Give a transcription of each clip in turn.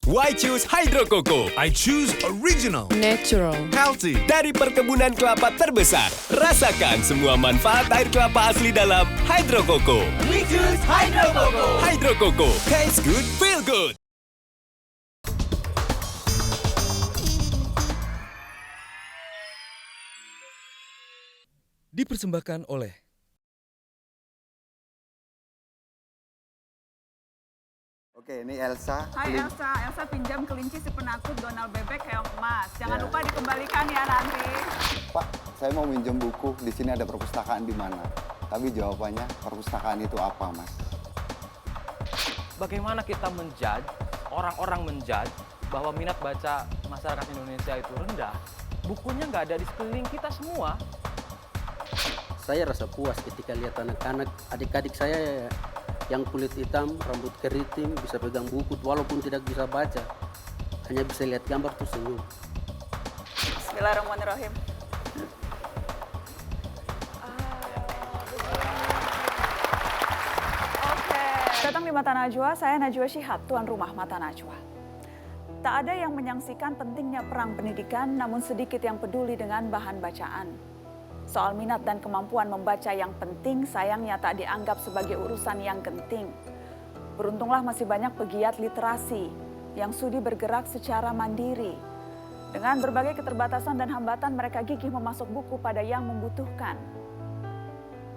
Why choose Hydro Coco? I choose original. Natural. Healthy. Dari perkebunan kelapa terbesar. Rasakan semua manfaat air kelapa asli dalam Hydro Coco. We choose Hydro Coco. Hydro Coco, taste good, feel good. Dipersembahkan oleh Oke, ini Elsa. Hai Elsa pinjam kelinci si penakut Donald Bebek keong emas. Jangan lupa dikembalikan ya nanti. Pak, saya mau minjem buku. Di sini ada perpustakaan di mana? Tapi jawabannya perpustakaan itu apa, Mas? Bagaimana kita menjudge, orang-orang menjudge bahwa minat baca masyarakat Indonesia itu rendah. Bukunya nggak ada di sekeliling kita semua. Saya rasa puas ketika lihat anak-anak, adik-adik saya yang kulit hitam, rambut keriting, bisa pegang buku walaupun tidak bisa baca. Hanya bisa lihat gambar tuh senyum. Bismillahirrahmanirrahim. Oke. Datang di Mata Najwa, saya Najwa Shihab, tuan rumah Mata Najwa. Tak ada yang menyaksikan pentingnya perang pendidikan, namun sedikit yang peduli dengan bahan bacaan. Soal minat dan kemampuan membaca yang penting sayangnya tak dianggap sebagai urusan yang genting. Beruntunglah masih banyak pegiat literasi yang sudi bergerak secara mandiri. Dengan berbagai keterbatasan dan hambatan mereka gigih memasuk buku pada yang membutuhkan.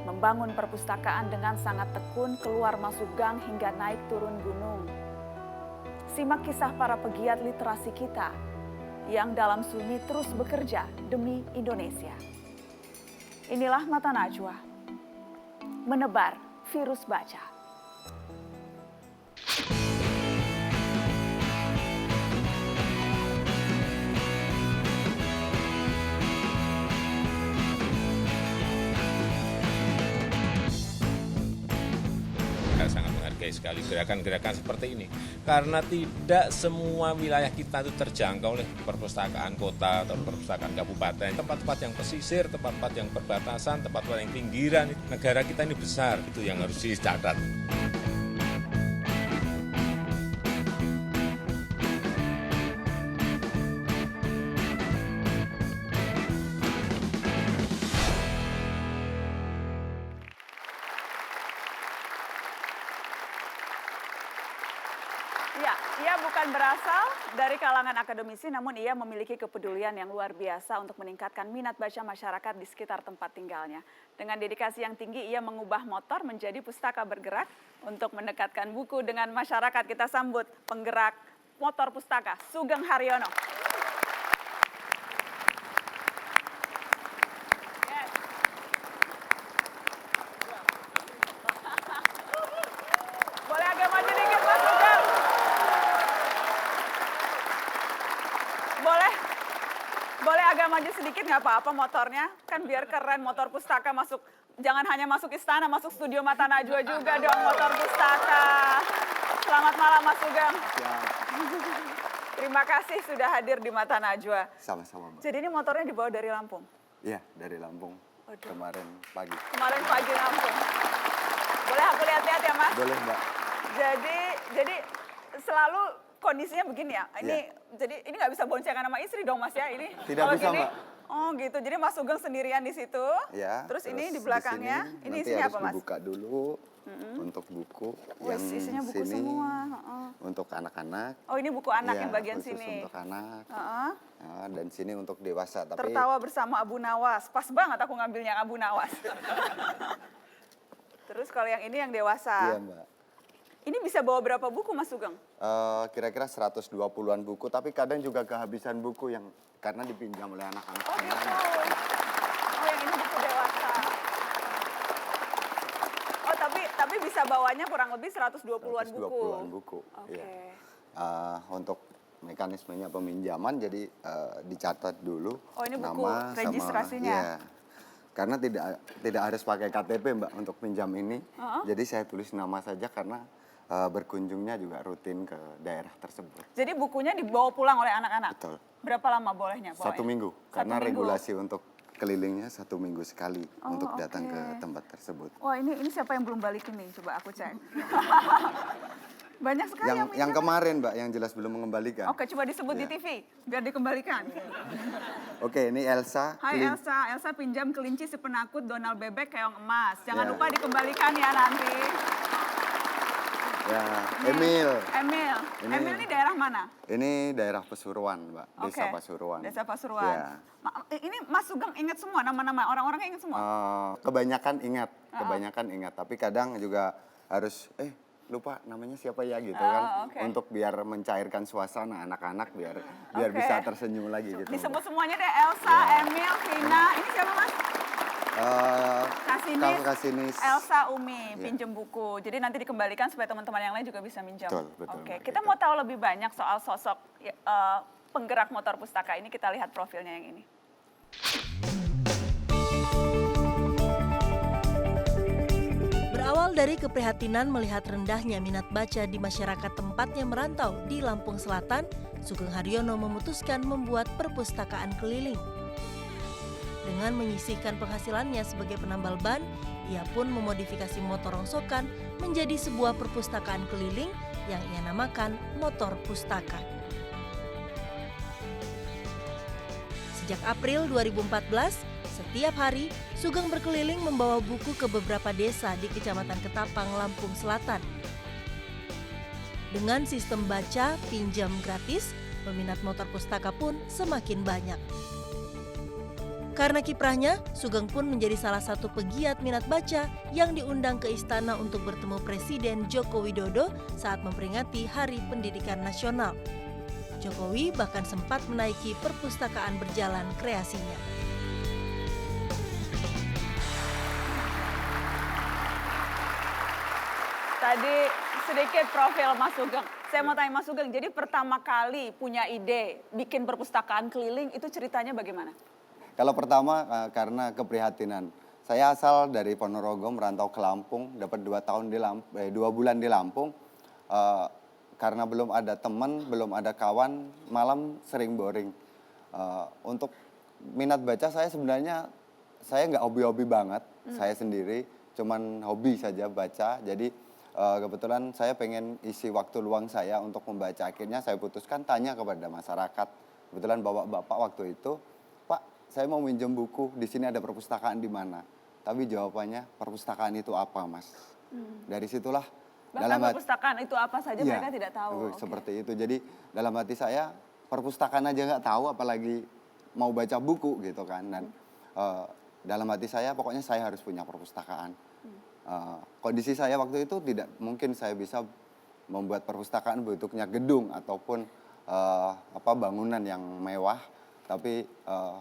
Membangun perpustakaan dengan sangat tekun keluar masuk gang hingga naik turun gunung. Simak kisah para pegiat literasi kita yang dalam sunyi terus bekerja demi Indonesia. Inilah Mata Najwa, menebar virus baca. Saya sangat menghargai sekali gerakan-gerakan seperti ini. Karena tidak semua wilayah kita itu terjangkau oleh perpustakaan kota atau perpustakaan kabupaten. Tempat-tempat yang pesisir, tempat-tempat yang perbatasan, tempat-tempat yang pinggiran. Negara kita ini besar, itu yang harus dicatat. Ya, ia bukan berasal dari kalangan akademisi, namun ia memiliki kepedulian yang luar biasa untuk meningkatkan minat baca masyarakat di sekitar tempat tinggalnya. Dengan dedikasi yang tinggi, ia mengubah motor menjadi pustaka bergerak untuk mendekatkan buku dengan masyarakat. Kita sambut penggerak motor pustaka, Sugeng Haryono. Boleh agak maju dikit, Mas Sugeng? Boleh agak maju sedikit nggak apa-apa motornya? Kan biar keren motor pustaka masuk, jangan hanya masuk istana, masuk studio Mata Najwa juga dong motor pustaka. Selamat malam Mas Sugeng. Terima kasih sudah hadir di Mata Najwa. Sama-sama, Mbak. Jadi ini motornya dibawa dari Lampung? Iya, dari Lampung. Waduh. Kemarin pagi. Kemarin pagi Lampung. Boleh aku lihat-lihat ya Mas? Boleh, Mbak. Jadi selalu kondisinya begini ya. Ini Iya. jadi ini nggak bisa boncengan sama istri dong Mas ya ini. Tidak Kalau bisa, gini, Mbak. Oh gitu. Jadi Mas Sugeng sendirian di situ. Ya, Terus ini di di belakangnya, sini ini nanti isinya harus apa Mas? dibuka dulu untuk buku. Wes, isinya buku sini semua. Heeh. untuk anak-anak. Oh ini buku anak Iya, yang bagian khusus sini. untuk anak. Heeh. Nah, dan sini untuk dewasa. Tapi Tertawa bersama Abu Nawas. Pas banget aku ngambilnya Abu Nawas. Terus kalau yang ini yang dewasa. iya, Mbak. Ini bisa bawa berapa buku Mas Sugeng? Kira-kira 120-an buku, tapi kadang juga kehabisan buku yang karena dipinjam oleh anak-anak. Oh gitu. Oh yang ini buku dewasa. Oh tapi bisa bawanya kurang lebih 120-an buku. 120-an buku. Oke. Iya. Untuk mekanismenya peminjaman jadi dicatat dulu Oh, ini buku nama registrasinya? Iya. Karena tidak harus pakai KTP, Mbak, untuk pinjam ini. Jadi saya tulis nama saja karena berkunjungnya juga rutin ke daerah tersebut. Jadi bukunya dibawa pulang oleh anak-anak? Betul. Berapa lama bolehnya? 1 minggu. Karena minggu. regulasi untuk kelilingnya 1 minggu sekali untuk datang oke. ke tempat tersebut. Wah ini siapa yang belum balikin nih? Coba aku cek. Banyak sekali yang Yang minjem. kemarin Mbak, yang jelas belum mengembalikan. Oke, coba disebut di Iya. TV, biar dikembalikan. Oke, ini Elsa. Hai Kelin- Elsa, Elsa pinjam kelinci si penakut Donald Bebek keong emas. Jangan Ya. lupa dikembalikan ya nanti. Ya, Nih, Emil. Emil. Emil ini daerah mana? Ini daerah Pasuruan, Mbak. Desa Oke. Pasuruan. Desa Pasuruan. Ya. Ini Mas Sugeng ingat semua nama-nama orang-orangnya ingat semua? Kebanyakan ingat. Tapi kadang juga harus, lupa namanya siapa ya gitu kan. oke. Untuk biar mencairkan suasana anak-anak, biar Oke. bisa tersenyum lagi gitu. Disebut semuanya deh, Elsa, Emil, Vina. Ini siapa Mas? Kasinis. Elsa, Umi, Iya. pinjem buku. Jadi nanti dikembalikan supaya teman-teman yang lain juga bisa minjam. Betul, Oke, Mbak, kita gitu. mau tahu lebih banyak soal sosok penggerak motor pustaka ini. Kita lihat profilnya yang ini. Berawal dari keprihatinan melihat rendahnya minat baca di masyarakat tempatnya merantau di Lampung Selatan, Sugeng Haryono memutuskan membuat perpustakaan keliling. Dengan menyisihkan penghasilannya sebagai penambal ban, ia pun memodifikasi motor rongsokan menjadi sebuah perpustakaan keliling yang ia namakan Motor Pustaka. Sejak April 2014, setiap hari Sugeng berkeliling membawa buku ke beberapa desa di Kecamatan Ketapang, Lampung Selatan. Dengan sistem baca pinjam gratis, peminat motor pustaka pun semakin banyak. Karena kiprahnya, Sugeng pun menjadi salah satu pegiat minat baca yang diundang ke istana untuk bertemu Presiden Joko Widodo saat memperingati Hari Pendidikan Nasional. Jokowi bahkan sempat menaiki perpustakaan berjalan kreasinya. Tadi sedikit profil Mas Sugeng. Saya mau tanya Mas Sugeng, jadi pertama kali punya ide bikin perpustakaan keliling itu ceritanya bagaimana? Kalau pertama karena keprihatinan. Saya asal dari Ponorogo merantau ke Lampung, dapat 2 bulan di Lampung. Karena belum ada teman, belum ada kawan, malam sering boring. Untuk minat baca saya sebenarnya saya nggak hobi-hobi banget, saya sendiri cuman hobi saja baca. Jadi kebetulan saya pengen isi waktu luang saya untuk membaca. Akhirnya saya putuskan tanya kepada masyarakat. Kebetulan bapak-bapak waktu itu, Pak, saya mau minjem buku, di sini ada perpustakaan di mana? Tapi jawabannya, perpustakaan itu apa, Mas? Dari situlah Bahkan perpustakaan itu apa saja iya, mereka tidak tahu. Oke. seperti itu. Jadi dalam hati saya, perpustakaan aja nggak tahu, apalagi mau baca buku gitu kan. Dan dalam hati saya, pokoknya saya harus punya perpustakaan. Kondisi saya waktu itu tidak mungkin saya bisa membuat perpustakaan bentuknya gedung ataupun bangunan yang mewah. Tapi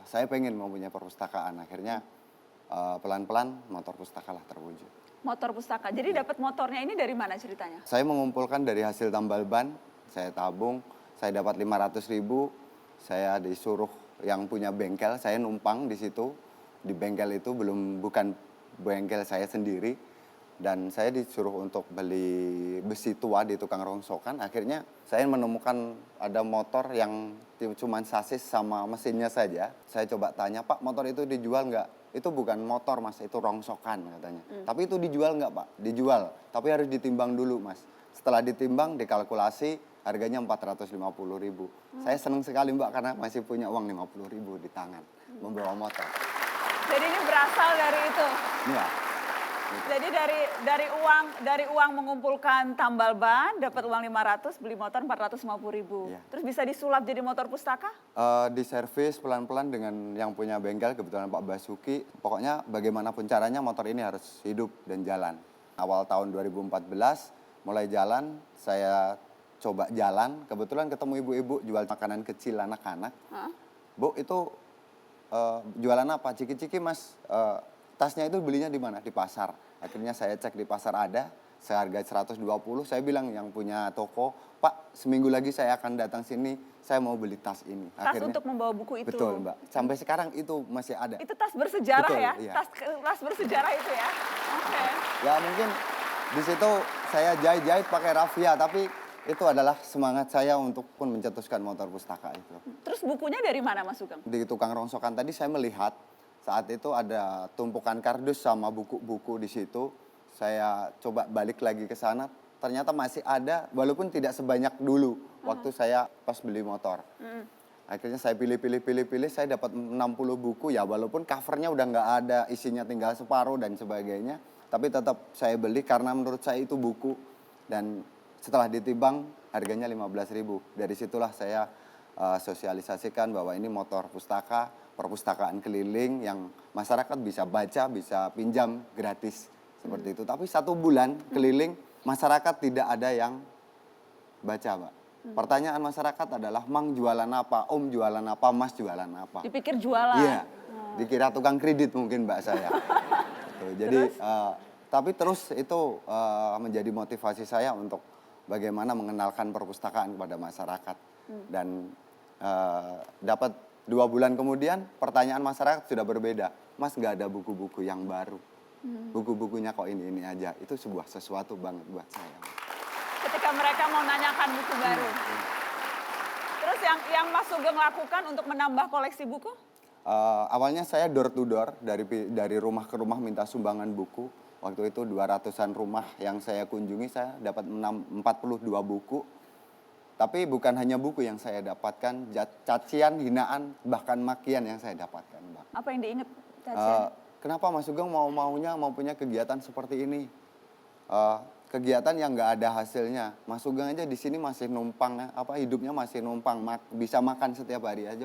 saya pengen mempunyai perpustakaan. Akhirnya pelan-pelan motor pustaka lah terwujud. Motor pustaka. Jadi dapat motornya ini dari mana ceritanya? Saya mengumpulkan dari hasil tambal ban, saya tabung, saya dapat 500.000, saya disuruh yang punya bengkel, saya numpang di situ. Di bengkel itu bukan bengkel saya sendiri. Dan saya disuruh untuk beli besi tua di tukang rongsokan. Akhirnya saya menemukan ada motor yang cuma sasis sama mesinnya saja. Saya coba tanya, Pak, motor itu dijual nggak? Itu bukan motor, Mas, itu rongsokan katanya. Tapi itu dijual nggak, Pak? Dijual, tapi harus ditimbang dulu, Mas. Setelah ditimbang, dikalkulasi, harganya 450.000. Saya senang sekali, Mbak, karena masih punya uang 50.000 di tangan membawa motor. Jadi ini berasal dari itu. Iya. Jadi dari uang mengumpulkan tambal ban, dapat uang 500, beli motor 450.000. Iya. Terus bisa disulap jadi motor pustaka? Diservis pelan-pelan dengan yang punya bengkel, kebetulan Pak Basuki. Pokoknya bagaimanapun caranya motor ini harus hidup dan jalan. Awal tahun 2014 mulai jalan, saya coba jalan. Kebetulan ketemu ibu-ibu jual makanan kecil anak-anak. Bu, itu jualan apa? Ciki-ciki, Mas. Tasnya itu belinya di mana? Di pasar. Akhirnya saya cek di pasar ada, seharga 120. Saya bilang yang punya toko, Pak, seminggu lagi saya akan datang sini, saya mau beli tas ini. Tas untuk membawa buku itu? Betul, Mbak. Sampai sekarang itu masih ada. Itu tas bersejarah. Betul, ya? iya. Tas bersejarah itu ya? Oke. Ya mungkin di situ saya jahit-jahit pakai rafia, tapi itu adalah semangat saya untuk pun mencetuskan motor pustaka itu. Terus bukunya dari mana, Mas Sugeng? Di tukang rongsokan tadi saya melihat saat itu ada tumpukan kardus sama buku-buku di situ. Saya coba balik lagi ke sana, ternyata masih ada, walaupun tidak sebanyak dulu waktu saya pas beli motor. Akhirnya saya pilih, saya dapat 60 buku, ya walaupun covernya udah nggak ada, isinya tinggal separuh dan sebagainya. Tapi tetap saya beli karena menurut saya itu buku. Dan setelah ditimbang harganya 15.000. Dari situlah saya sosialisasikan bahwa ini motor pustaka, perpustakaan keliling yang masyarakat bisa baca, bisa pinjam gratis. Seperti itu. Tapi 1 bulan keliling, masyarakat tidak ada yang baca, Mbak. Pertanyaan masyarakat adalah, Mang jualan apa, Om jualan apa, Mas jualan apa. Dipikir jualan. Iya, dikira tukang kredit mungkin Mbak saya. Gitu. Jadi, tapi terus itu menjadi motivasi saya untuk bagaimana mengenalkan perpustakaan kepada masyarakat. Dan dapat 2 bulan kemudian pertanyaan masyarakat sudah berbeda. Mas nggak ada buku-buku yang baru. Buku-bukunya kok ini aja. Itu sebuah sesuatu banget buat saya. Ketika mereka mau nanyakan buku baru. Terus yang Mas Sugeng lakukan untuk menambah koleksi buku? Awalnya saya door to door, dari rumah ke rumah minta sumbangan buku. Waktu itu 200-an rumah yang saya kunjungi, saya dapat 42 buku. Tapi bukan hanya buku yang saya dapatkan, cacian, hinaan, bahkan makian yang saya dapatkan, Mbak. Apa yang diingat cacian? Kenapa Mas Sugeng mau punya kegiatan seperti ini? Kegiatan yang nggak ada hasilnya. Mas Sugeng aja di sini masih numpang, hidupnya masih numpang, bisa makan setiap hari aja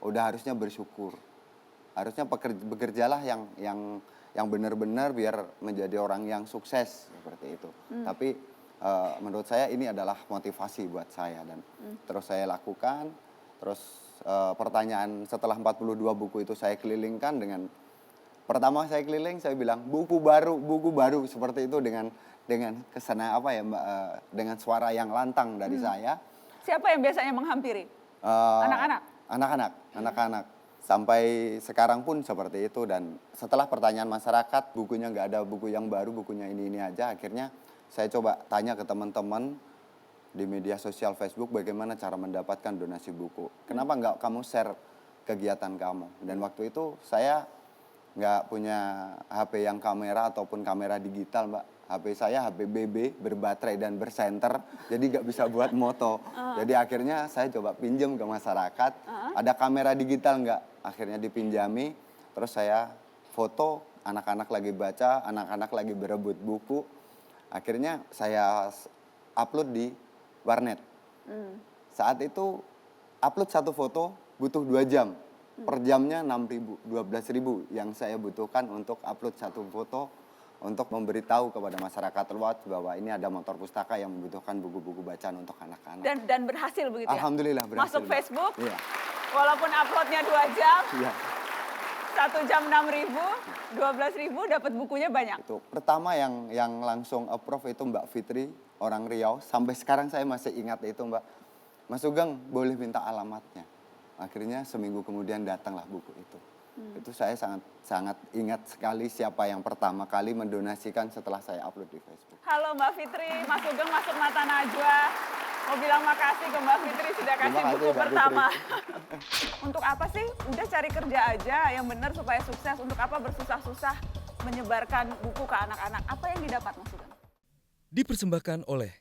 udah harusnya bersyukur. Harusnya bekerjalah yang benar-benar biar menjadi orang yang sukses seperti itu. Tapi menurut saya ini adalah motivasi buat saya dan terus saya lakukan. Terus pertanyaan setelah 42 buku itu saya kelilingkan dengan pertama saya keliling, saya bilang buku baru seperti itu dengan kesana Mbak, dengan suara yang lantang dari saya. Siapa yang biasanya menghampiri? Anak-anak? Anak-anak. Sampai sekarang pun seperti itu dan setelah pertanyaan masyarakat, bukunya nggak ada buku yang baru, bukunya ini aja. Akhirnya saya coba tanya ke teman-teman di media sosial Facebook bagaimana cara mendapatkan donasi buku. Kenapa nggak kamu share kegiatan kamu? Dan waktu itu saya nggak punya HP yang kamera ataupun kamera digital, Mbak. HP saya HP BB, berbaterai dan bersenter, jadi nggak bisa buat moto. Jadi akhirnya saya coba pinjam ke masyarakat, ada kamera digital nggak? Akhirnya dipinjami, terus saya foto, anak-anak lagi baca, anak-anak lagi berebut buku. Akhirnya saya upload di warnet. Saat itu upload 1 foto butuh 2 jam. Per jamnya 6.000, 12.000 yang saya butuhkan untuk upload 1 foto untuk memberitahu kepada masyarakat luas bahwa ini ada motor pustaka yang membutuhkan buku-buku bacaan untuk anak-anak. Dan berhasil begitu ya? Alhamdulillah berhasil. Masuk Facebook, iya. Walaupun uploadnya 2 jam, Iya. 1 jam 6.000, 12.000 dapat bukunya banyak. Itu pertama yang langsung approve itu Mbak Fitri, orang Riau. Sampai sekarang saya masih ingat itu, Mbak. Mas Sugeng boleh minta alamatnya. Akhirnya seminggu kemudian datanglah buku itu. Itu saya sangat ingat sekali siapa yang pertama kali mendonasikan setelah saya upload di Facebook. Halo Mbak Fitri, Mas Sugeng masuk Mata Najwa. Mau bilang makasih ke Mbak Fitri sudah kasih Terima kasih, buku Mbak pertama. Untuk apa sih? Udah cari kerja aja yang benar supaya sukses. Untuk apa bersusah-susah menyebarkan buku ke anak-anak? Apa yang didapat Mas Sugeng? Dipersembahkan oleh